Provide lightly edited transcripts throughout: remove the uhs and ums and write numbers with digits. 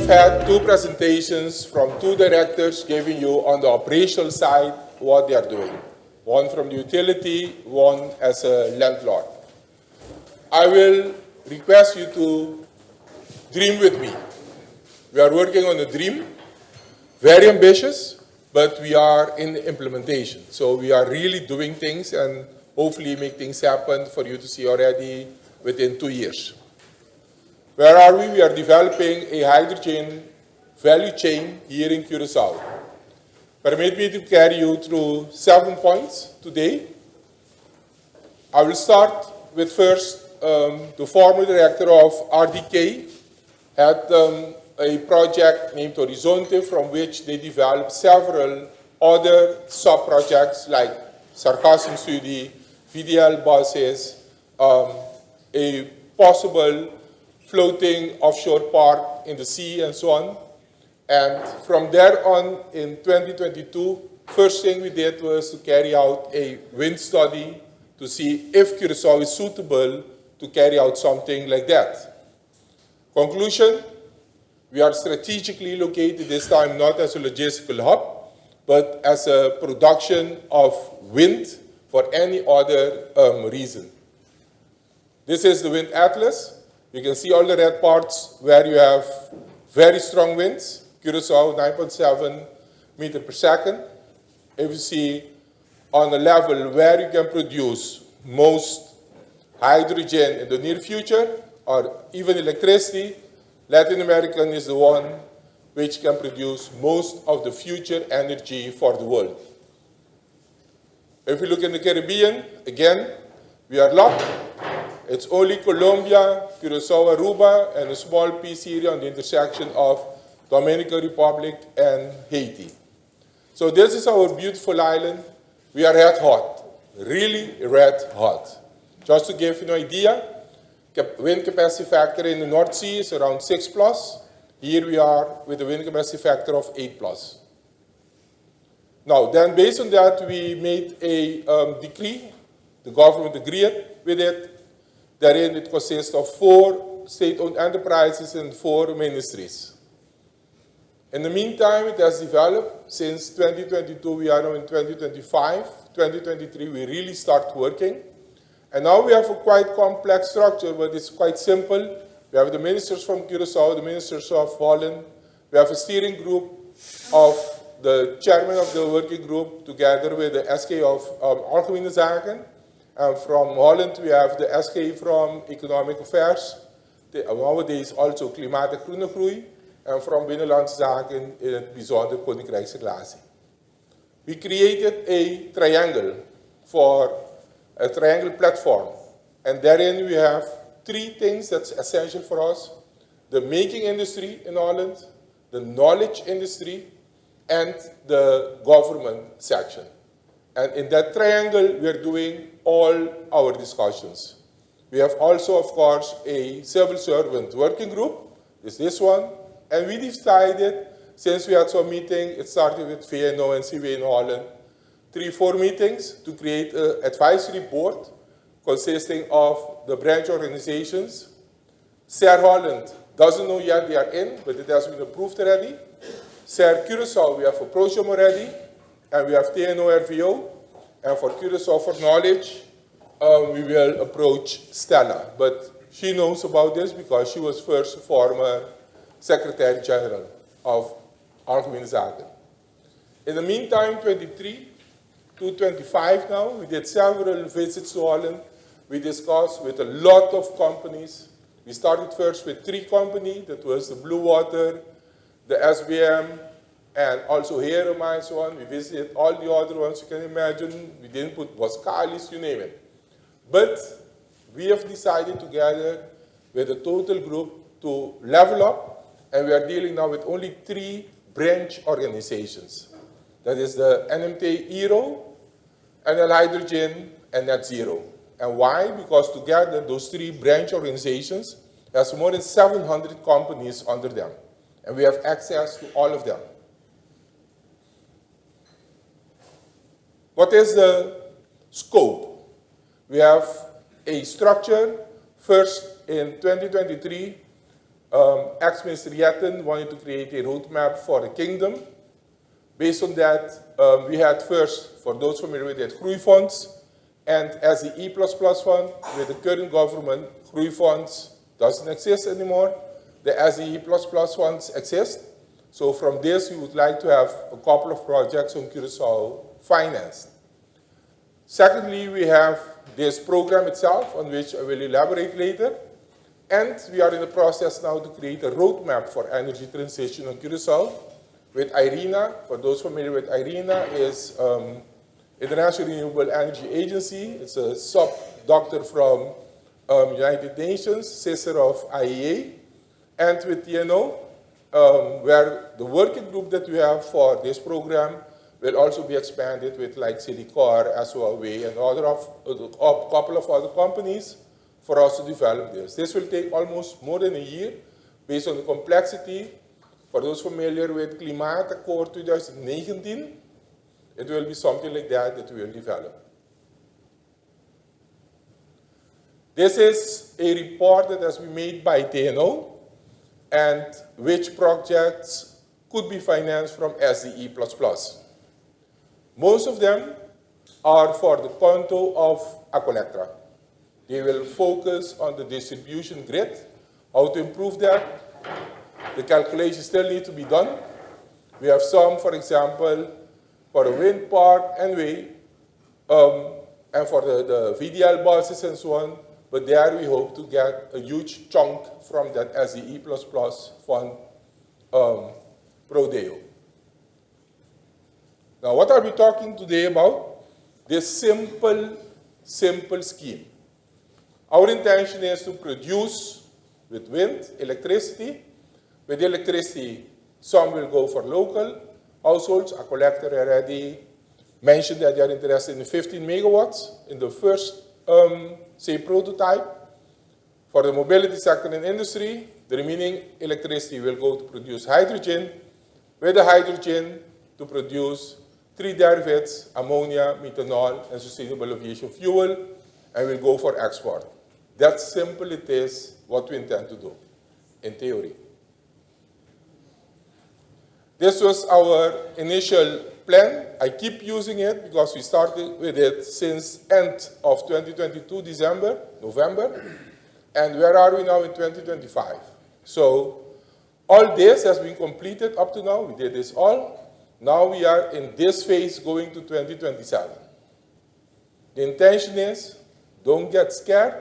have had two presentations from two directors giving you on the operational side what they are doing. One from the utility, one as a landlord. I will request you to dream with me. We are working on a dream, very ambitious, but we are in the implementation. So we are really doing things and hopefully make things happen for you to see already within 2 years. Where are we? We are developing a hydrogen value chain here in Curaçao. Permit me to carry you through 7 points today. I will start with first, the former director of RDK had a project named Horizonte from which they developed several other sub-projects like sarcasm study, VDL buses, a possible floating offshore park in the sea and so on. And from there on in 2022, first thing we did was to carry out a wind study to see if Curaçao is suitable to carry out something like that. Conclusion, we are strategically located this time not as a logistical hub, but as a production of wind for any other reason. This is the wind atlas. You can see all the red parts where you have very strong winds. Curaçao 9.7 meters per second. If you see on a level where you can produce most hydrogen in the near future or even electricity, Latin American is the one which can produce most of the future energy for the world. If we look in the Caribbean, again, we are locked. It's only Colombia, Curaçao, Aruba, and a small piece area on the intersection of Dominican Republic and Haiti. So this is our beautiful island. We are red hot, really red hot. Just to give you an idea, wind capacity factor in the North Sea is around 6+. Here we are with a wind capacity factor of 8+. Now, then based on that, we made a decree. The government agreed with it. Therein it consists of 4 state-owned enterprises and 4 ministries. In the meantime, it has developed. Since 2022, we are now in 2025. 2023, we really start working. And now we have a quite complex structure, but it's quite simple. We have the ministers from Curaçao, the ministers of Holland. We have a steering group of the chairman of the working group together with the SK of Algemene Zaken. And from Holland, we have the SK from Economic Affairs. Nowadays also Klimaat en Groene Groei. En from Binnenlandse Zaken in het bijzonder Koninkrijkse Relatie. We created a triangle platform. And therein we have 3 things that's essential for us. The making industry in Holland, the knowledge industry, and the government section. And in that triangle, we are doing all our discussions. We have also, of course, a civil servant working group. It's this one. And we decided, since we had some meeting, it started with VNO and CW in Holland, 3-4 meetings to create an advisory board consisting of the branch organizations. SER Holland doesn't know yet they are in, but it has been approved already. SER Curaçao, we have approached them already. And we have TNO RVO. And for Curaçao for knowledge, we will approach Stella. But she knows about this because she was first former Secretary General of Algemene Zaken. In the meantime, 23 to 25 now, we did several visits to Holland. We discussed with a lot of companies. We started first with 3 companies. That was the Blue Water, the SBM, and also Herema and so on. We visited all the other ones you can imagine. We didn't put Boskalis, you name it. But we have decided together with a total group to level up. And we are dealing now with only 3 branch organizations. That is the NMT ERO, NL Hydrogen, and Net Zero. And why? Because together, those 3 branch organizations has more than 700 companies under them. And we have access to all of them. What is the scope? We have a structure. First, in 2023, Ex-Minister Yetten wanted to create a roadmap for the kingdom. Based on that, we had first, for those familiar with it, Groeifonds and SEE++ fund. With the current government, Groeifonds doesn't exist anymore. The SEE++ funds exist. So from this, we would like to have a couple of projects on Curaçao financed. Secondly, we have this program itself, on which I will elaborate later. And we are in the process now to create a roadmap for energy transition on Curaçao with IRENA. For those familiar with IRENA, is International Renewable Energy Agency. It's a sub-doctor from United Nations, sister of IEA. And with TNO, where the working group that we have for this program will also be expanded with like Silicor, Huawei, and a couple of other companies for us to develop this. This will take almost more than a year based on the complexity. For those familiar with Klimaatakkoord 2019, it will be something like that we will develop. This is a report that has been made by TNO and which projects could be financed from SEE++. Most of them are for the conto of Ecolectra. They will focus on the distribution grid, how to improve that. The calculations still need to be done. We have some, for example, for a wind park anyway, and for the VDL buses and so on. But there we hope to get a huge chunk from that SEE++ fund, Prodeo. Now, what are we talking today about? This simple scheme. Our intention is to produce with wind electricity. With electricity, some will go for local households. A collector already mentioned that they are interested in 15 megawatts in the first, say, prototype. For the mobility sector and industry, the remaining electricity will go to produce hydrogen. With the hydrogen, to produce 3 derivatives, ammonia, methanol, and sustainable aviation fuel, and will go for export. That simple it is what we intend to do, in theory. This was our initial plan. I keep using it because we started with it since end of 2022, November. And where are we now in 2025? So all this has been completed up to now. We did this all. Now we are in this phase going to 2027. The intention is, don't get scared,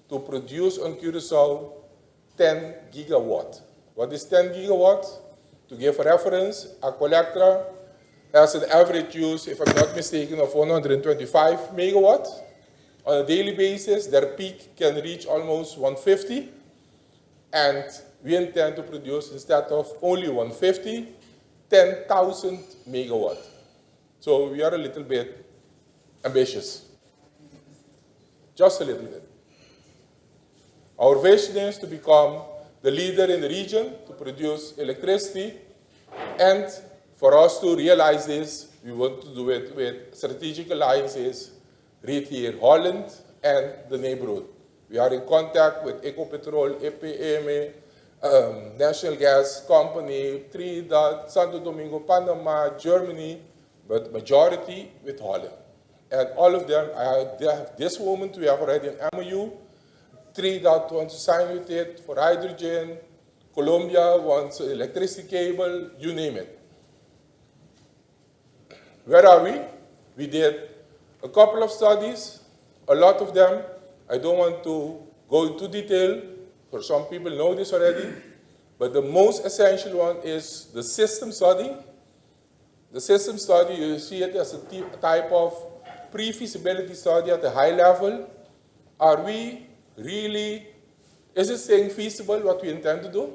to produce on Curaçao 10 gigawatt. What is 10 gigawatts? To give a reference, Ecolectra has an average use, if I'm not mistaken, of 125 megawatts. On a daily basis, their peak can reach almost 150. And we intend to produce, instead of only 150, 10,000 megawatt. So we are a little bit ambitious. Just a little bit. Our vision is to become the leader in the region to produce electricity. And for us to realize this, we want to do it with strategic alliances, right here, Holland and the neighborhood. We are in contact with Ecopetrol, EPM, National Gas Company, Trinidad, Santo Domingo, Panama, Germany, but majority with Holland. And all of them, at this moment, we have already an MOU. Trinidad wants to sign with it for hydrogen. Colombia wants an electricity cable, you name it. Where are we? We did a couple of studies, a lot of them. I don't want to go into detail, for some people know this already, but the most essential one is the system study. The system study, you see it as a type of pre-feasibility study at a high level. Are we really, is this thing feasible, what we intend to do?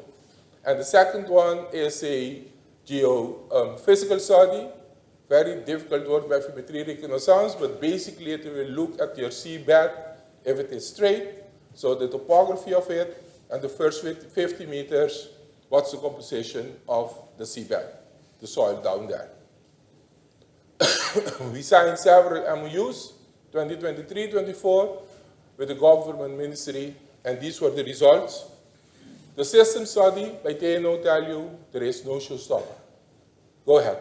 And the second one is a geophysical study. Very difficult word, bathymetry reconnaissance, but basically it will look at your seabed if it is straight, so the topography of it, and the first 50 meters, what's the composition of the seabed, the soil down there. We signed several MOUs, 2023, 24, with the government ministry, and these were the results. The system study by TNO tell you there is no showstopper. Go ahead.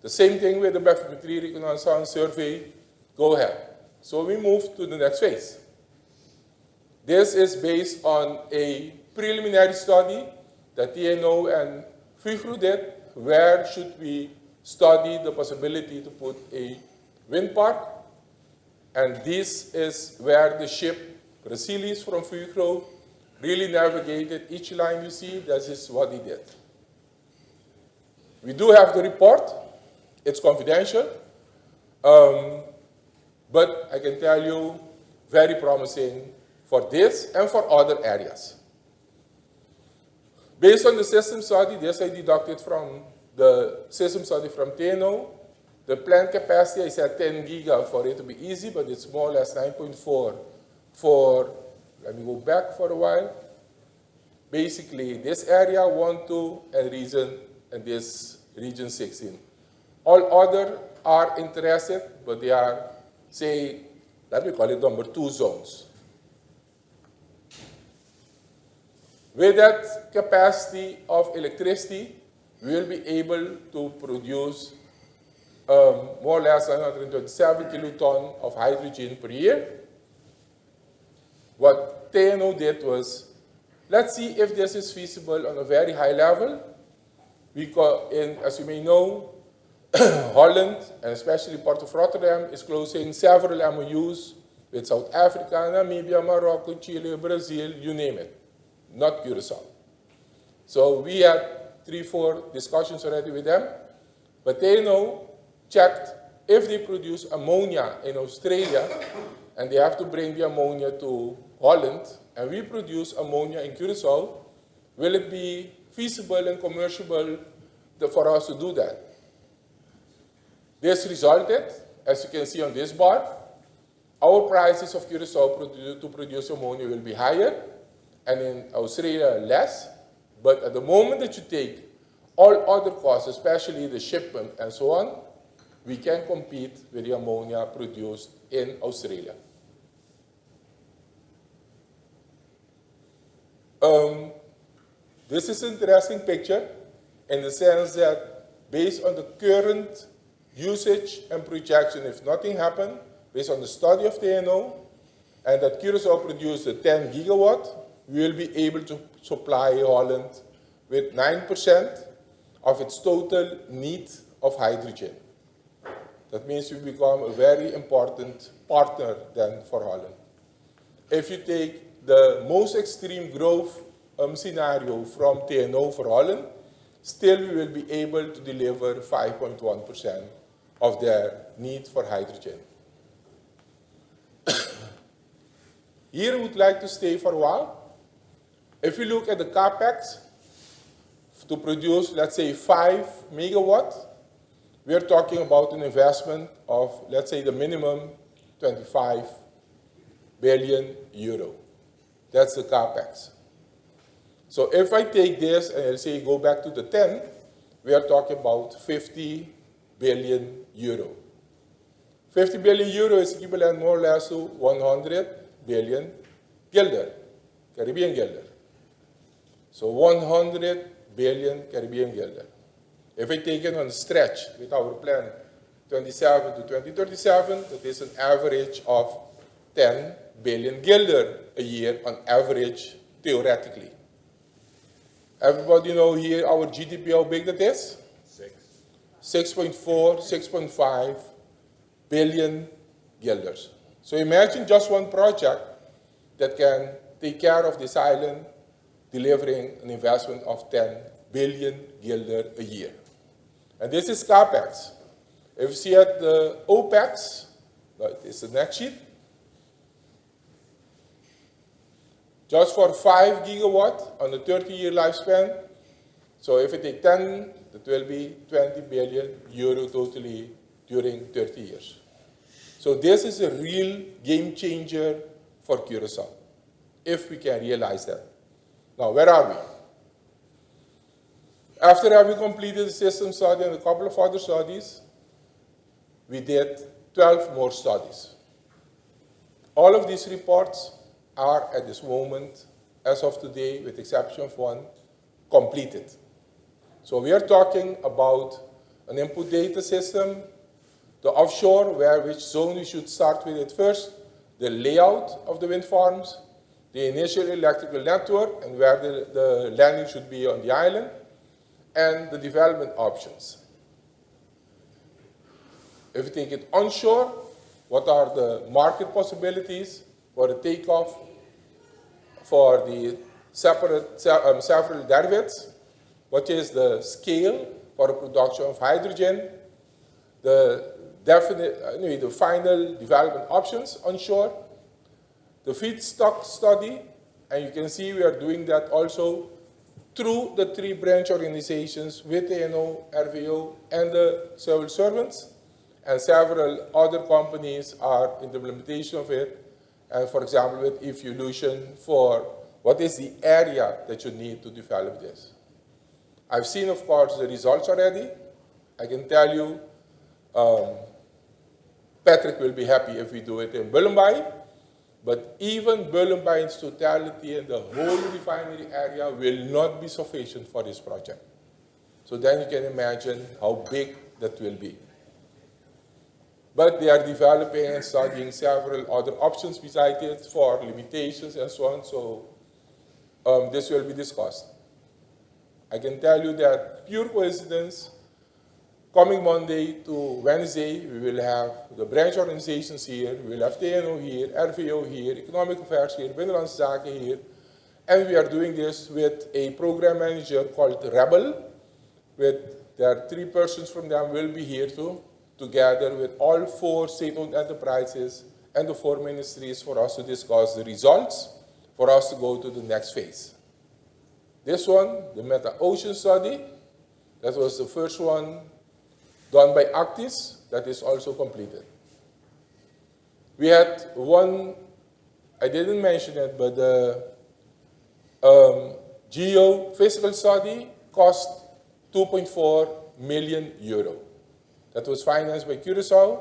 The same thing with the bathymetry reconnaissance survey. Go ahead. So we move to the next phase. This is based on a preliminary study that TNO and FIGRU did. Where should we study the possibility to put a wind park? And this is where the ship Brasilis from FIGRU really navigated each line you see. That is what he did. We do have the report. It's confidential. But I can tell you, very promising for this and for other areas. Based on the system study, this I deducted from the system study from TNO. The plant capacity, I said 10 giga for it to be easy, but it's more or less 9.4 for, let me go back for a while. Basically, this area 1, 2, and this region 16. All other are interested, but they are, say, let me call it number 2 zones. With that capacity of electricity, we will be able to produce more or less 127 kilotons of hydrogen per year. What TNO did was, let's see if this is feasible on a very high level. As you may know, Holland, and especially Port of Rotterdam, is closing several MOUs with South Africa, Namibia, Morocco, Chile, Brazil, you name it, not Curaçao. So we had 3-4 discussions already with them, but they checked if they produce ammonia in Australia, and they have to bring the ammonia to Holland, and we produce ammonia in Curaçao, will it be feasible and commercial for us to do that? This resulted, as you can see on this bar, our prices of Curaçao to produce ammonia will be higher, and in Australia less. But at the moment that you take all other costs, especially the shipment and so on, we can compete with the ammonia produced in Australia. This is an interesting picture in the sense that based on the current usage and projection, if nothing happened, based on the study of TNO, and that Curaçao produced the 10 gigawatt, we will be able to supply Holland with 9% of its total need of hydrogen. That means we become a very important partner then for Holland. If you take the most extreme growth scenario from TNO for Holland, still we will be able to deliver 5.1% of their need for hydrogen. Here I would like to stay for a while. If you look at the capex to produce, let's say, 5 megawatt, we are talking about an investment of, let's say, the minimum 25 billion euro. That's the capex. So if I take this and I'll say go back to the 10, we are talking about 50 billion euro. 50 billion euro is equivalent more or less to 100 billion guilder, Caribbean guilder. So 100 billion Caribbean guilder. If I take it on a stretch with our plan 27 to 2037, that is an average of 10 billion guilder a year on average, theoretically. Everybody know here our GDP, how big that is? 6.4, 6.5 billion guilders. So imagine just one project that can take care of this island, delivering an investment of 10 billion guilder a year. And this is capex. If you see at the OPEX, it's the next sheet. Just for 5 gigawatt on a 30-year lifespan. So if you take 10, that will be 20 billion euro totally during 30 years. So this is a real game changer for Curaçao, if we can realize that. Now, where are we? After having completed the system study and a couple of other studies, we did 12 more studies. All of these reports are at this moment as of today, with exception of one, completed. So we are talking about an input data system, the offshore, which zone we should start with it first, the layout of the wind farms, the initial electrical network, and where the landing should be on the island, and the development options. If we take it onshore, what are the market possibilities for the takeoff for the several derivatives? What is the scale for the production of hydrogen? The final development options onshore, the feedstock study, and you can see we are doing that also through the 3 branch organizations with ANO, RVO, and the civil servants, and several other companies are in the implementation of it, and for example with Evolution for what is the area that you need to develop this. I've seen, of course, the results already. I can tell you, Patrick will be happy if we do it in Bulumbai, but even Bulumbai in totality and the whole refinery area will not be sufficient for this project. So then you can imagine how big that will be. But they are developing and studying several other options besides it for limitations and so on, so this will be discussed. I can tell you that pure coincidence, coming Monday to Wednesday, we will have the branch organizations here, we will have TNO here, RVO here, Economic Affairs here, Binnenlandse Zaken here, and we are doing this with a program manager called Rebel. There are 3 persons from them will be here too, together with all 4 state-owned enterprises and the 4 ministries for us to discuss the results, for us to go to the next phase. This one, the Meta-Ocean study, that was the first one done by Actis, that is also completed. We had one, I didn't mention it, but the geophysical study cost 2.4 million euro. That was financed by Curaçao,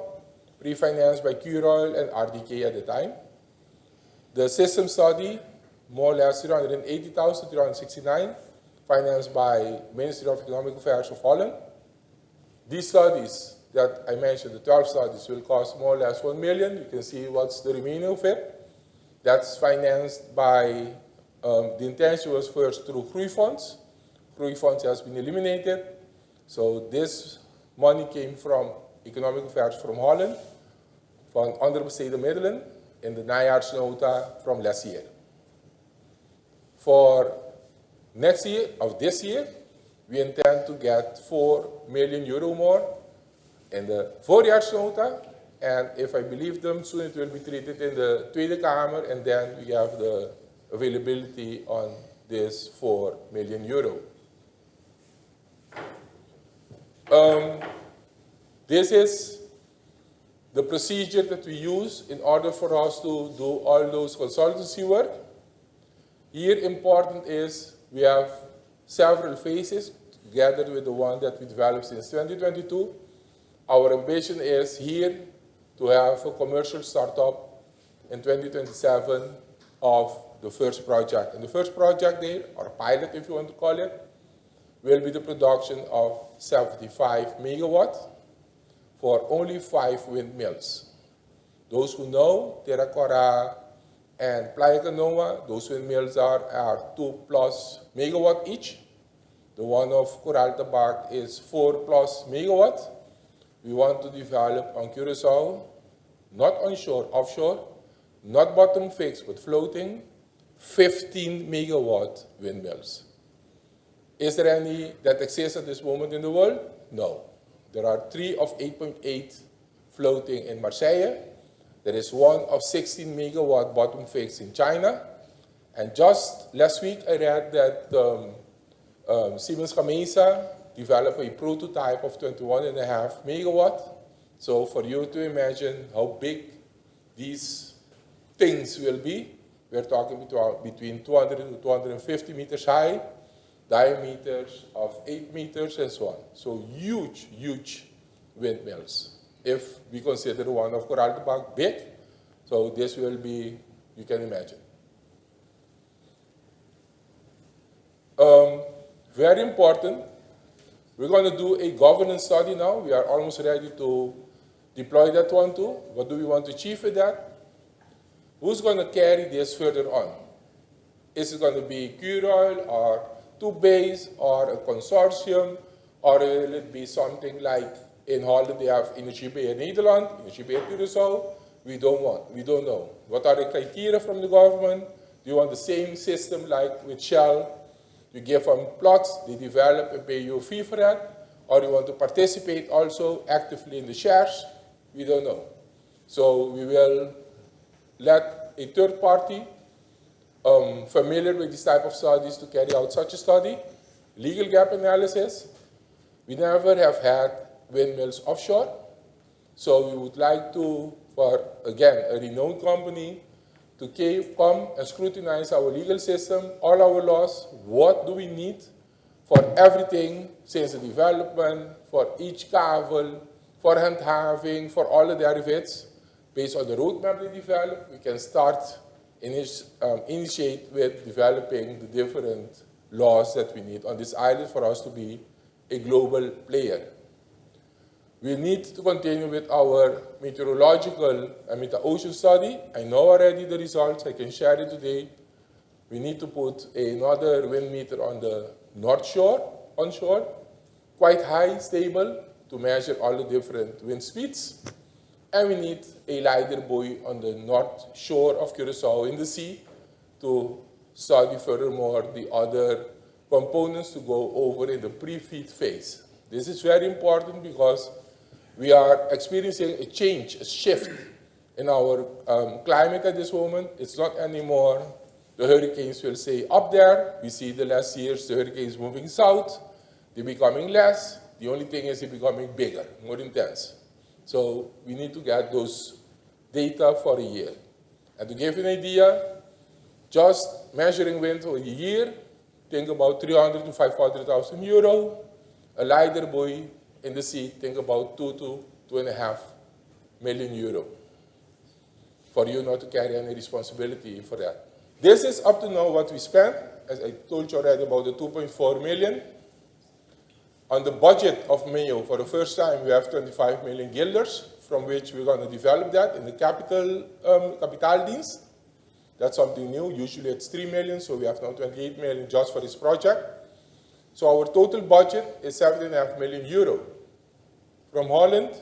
pre-financed by Curacao and RDK at the time. The system study, more or less 369, financed by Ministry of Economic Affairs of Holland. These studies that I mentioned, the 12 studies, will cost more or less 1 million. You can see what's the remaining of it. That's financed by, the intention was first through Groei funds. Groei funds has been eliminated. So this money came from Economic Affairs from Holland, van andere besteden middelen, in de najaarsnota from last year. For next year, of this year, we intend to get 4 million euro more in the voorjaarsnota, and if I believe them, soon it will be treated in the Tweede Kamer, and then we have the availability on this 4 million euro. This is the procedure that we use in order for us to do all those consultancy work. Here important is we have several phases together with the one that we developed since 2022. Our ambition is here to have a commercial startup in 2027 of the first project. And the first project there, or pilot if you want to call it, will be the production of 75 megawatts for only 5 windmills. Those who know, Terracora and Playa Canoa, those windmills are 2+ megawatt each. The one of Coral Tabac is 4+ megawatts. We want to develop on Curaçao, not onshore, offshore, not bottom fixed, but floating, 15 megawatt windmills. Is there any that exists at this moment in the world? No. There are 3 of 8.8 floating in Marseille. There is 1 of 16 megawatt bottom fixed in China. And just last week I read that Siemens Gamesa developed a prototype of 21.5 megawatt. So for you to imagine how big these things will be, we're talking between 200 to 250 meters high, diameters of 8 meters and so on. So huge, huge windmills. If we consider one of Coral Tabac big, so this will be, you can imagine. Very important. We're going to do a governance study now. We are almost ready to deploy that one too. What do we want to achieve with that? Who's going to carry this further on? Is it going to be Curaçao or two bays or a consortium, or will it be something like in Holland they have Energiebeheer in Nederland, Energiebeheer Curaçao? We don't know. What are the criteria from the government? Do you want the same system like with Shell? You give them plots, they develop and pay you a fee for that, or you want to participate also actively in the shares? We don't know. So we will let a third party familiar with this type of studies to carry out such a study. Legal gap analysis. We never have had windmills offshore. So we would like to, for again, a renowned company to come and scrutinize our legal system, all our laws. What do we need for everything since the development, for each kavel, for handhaving, for all the derivatives. Based on the roadmap we develop, we can start initiate with developing the different laws that we need on this island for us to be a global player. We need to continue with our meteorological and meta-ocean study. I know already the results, I can share it today. We need to put another wind meter on the north shore, onshore, quite high, stable, to measure all the different wind speeds. And we need a LiDAR buoy on the north shore of Curaçao in the sea to study furthermore the other components to go over in the pre-feed phase. This is very important because we are experiencing a change, a shift in our climate at this moment. It's not anymore the hurricanes will stay up there. We see the last years the hurricanes moving south. They're becoming less. The only thing is they're becoming bigger, more intense. So we need to get those data for a year. And to give you an idea, just measuring wind for a year, think about 300 to 500,000 euro. A LiDAR buoy in the sea, think about 2 to 2.5 million euro. For you not to carry any responsibility for that. This is up to now what we spent. As I told you already about the 2.4 million. On the budget of Mayo, for the first time, we have 25 million guilders, from which we're going to develop that in the Kapitaaldienst. That's something new. Usually it's 3 million, so we have now 28 million just for this project. So our total budget is 7.5 million euro. From Holland,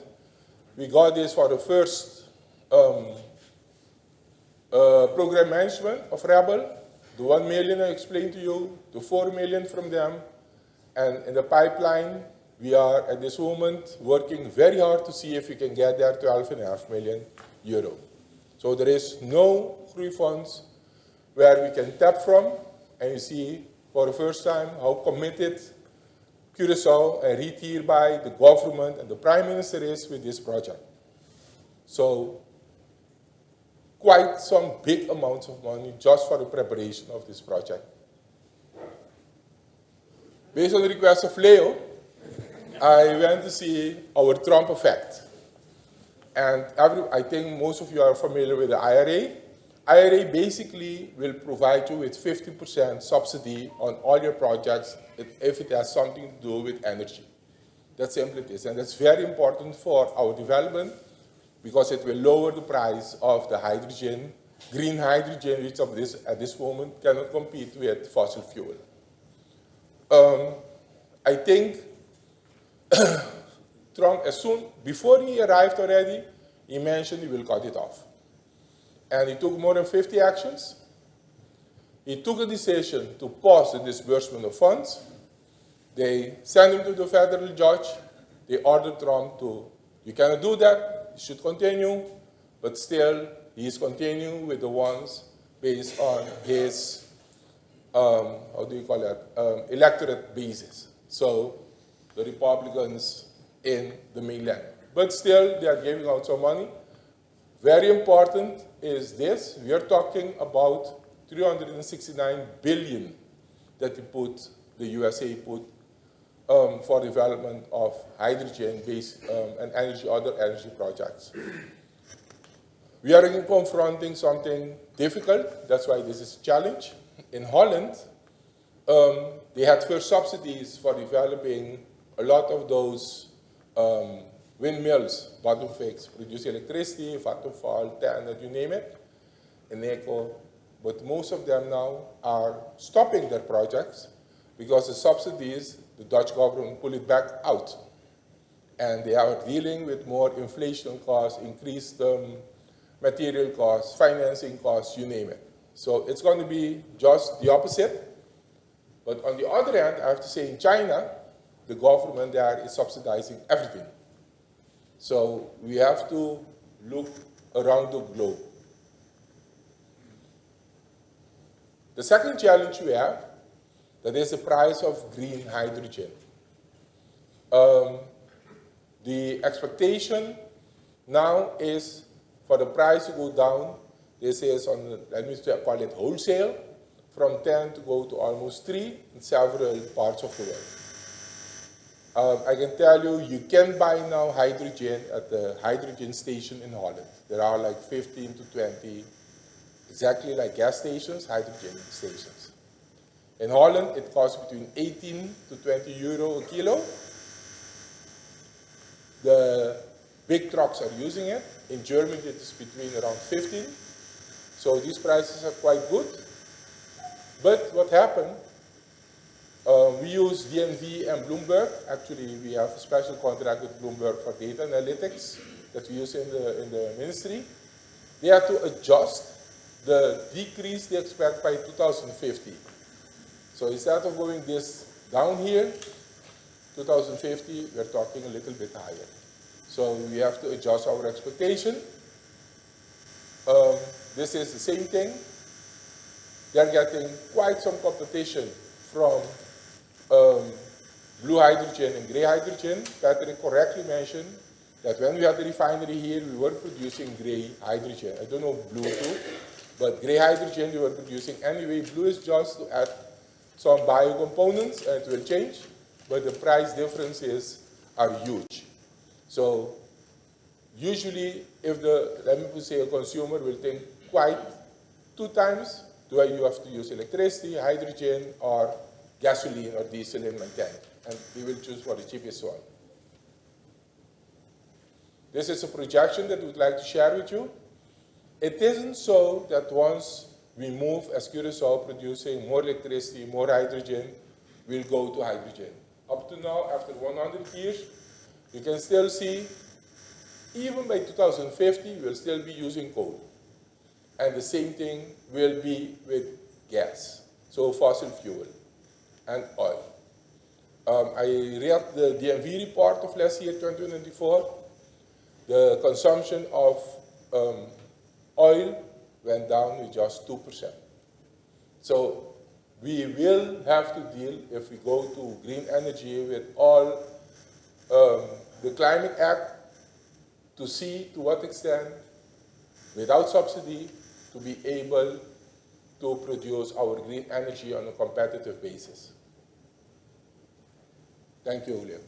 we got this for the first program management of Rebel. The 1 million I explained to you, the 4 million from them. And in the pipeline, we are at this moment working very hard to see if we can get there 12.5 million euro. So there is no free funds where we can tap from, and you see for the first time how committed Curaçao and read hereby the government and the Prime Minister is with this project. So quite some big amounts of money just for the preparation of this project. Based on the request of Leo, I went to see our Trump effect. And I think most of you are familiar with the IRA. IRA basically will provide you with 50% subsidy on all your projects if it has something to do with energy. That's simply it is. And that's very important for our development because it will lower the price of the hydrogen, green hydrogen, which at this moment cannot compete with fossil fuel. I think Trump, before he arrived already, he mentioned he will cut it off. And he took more than 50 actions. He took a decision to pause the disbursement of funds. They sent him to the federal judge. They ordered Trump to, you cannot do that, you should continue, but still he is continuing with the ones based on his electorate basis. So the Republicans in the mainland. But still, they are giving out some money. Very important is this. We are talking about 369 billion that the USA put for development of hydrogen-based and other energy projects. We are confronting something difficult. That's why this is a challenge. In Holland, they had first subsidies for developing a lot of those windmills, bottom fixed, produce electricity, Vattenfall, TenneT, you name it, Eneco. But most of them now are stopping their projects because the subsidies, the Dutch government pull it back out. And they are dealing with more inflation costs, increased material costs, financing costs, you name it. So it's going to be just the opposite. But on the other hand, I have to say in China, the government there is subsidizing everything. So we have to look around the globe. The second challenge we have, that is the price of green hydrogen. The expectation now is for the price to go down. This is on, let me call it wholesale, from 10 to go to almost 3 in several parts of the world. I can tell you, you can buy now hydrogen at the hydrogen station in Holland. There are like 15 to 20, exactly like gas stations, hydrogen stations. In Holland, it costs between 18 to 20 euro a kilo. The big trucks are using it. In Germany, it is between around 15. So these prices are quite good. But what happened, we use DNV and Bloomberg. Actually, we have a special contract with Bloomberg for data analytics that we use in the ministry. They have to adjust the decrease they expect by 2050. So instead of going this down here, 2050, we're talking a little bit higher. So we have to adjust our expectation. This is the same thing. They're getting quite some competition from blue hydrogen and gray hydrogen. Patrick correctly mentioned that when we had the refinery here, we were producing gray hydrogen. I don't know blue too, but gray hydrogen we were producing anyway. Blue is just to add some biocomponents and it will change, but the price differences are huge. So usually if let me say a consumer will think quite 2 times, do you have to use electricity, hydrogen, or gasoline or diesel in my tank? And we will choose for the cheapest one. This is a projection that we would like to share with you. It isn't so that once we move as Curaçao producing more electricity, more hydrogen, we'll go to hydrogen. Up to now, after 100 years, you can still see, even by 2050, we'll still be using coal. And the same thing will be with gas, so fossil fuel and oil. I read the DNV report of last year, 2024. The consumption of oil went down with just 2%. So we will have to deal, if we go to green energy, with all the Climate Act to see to what extent, without subsidy, to be able to produce our green energy on a competitive basis. Thank you, William.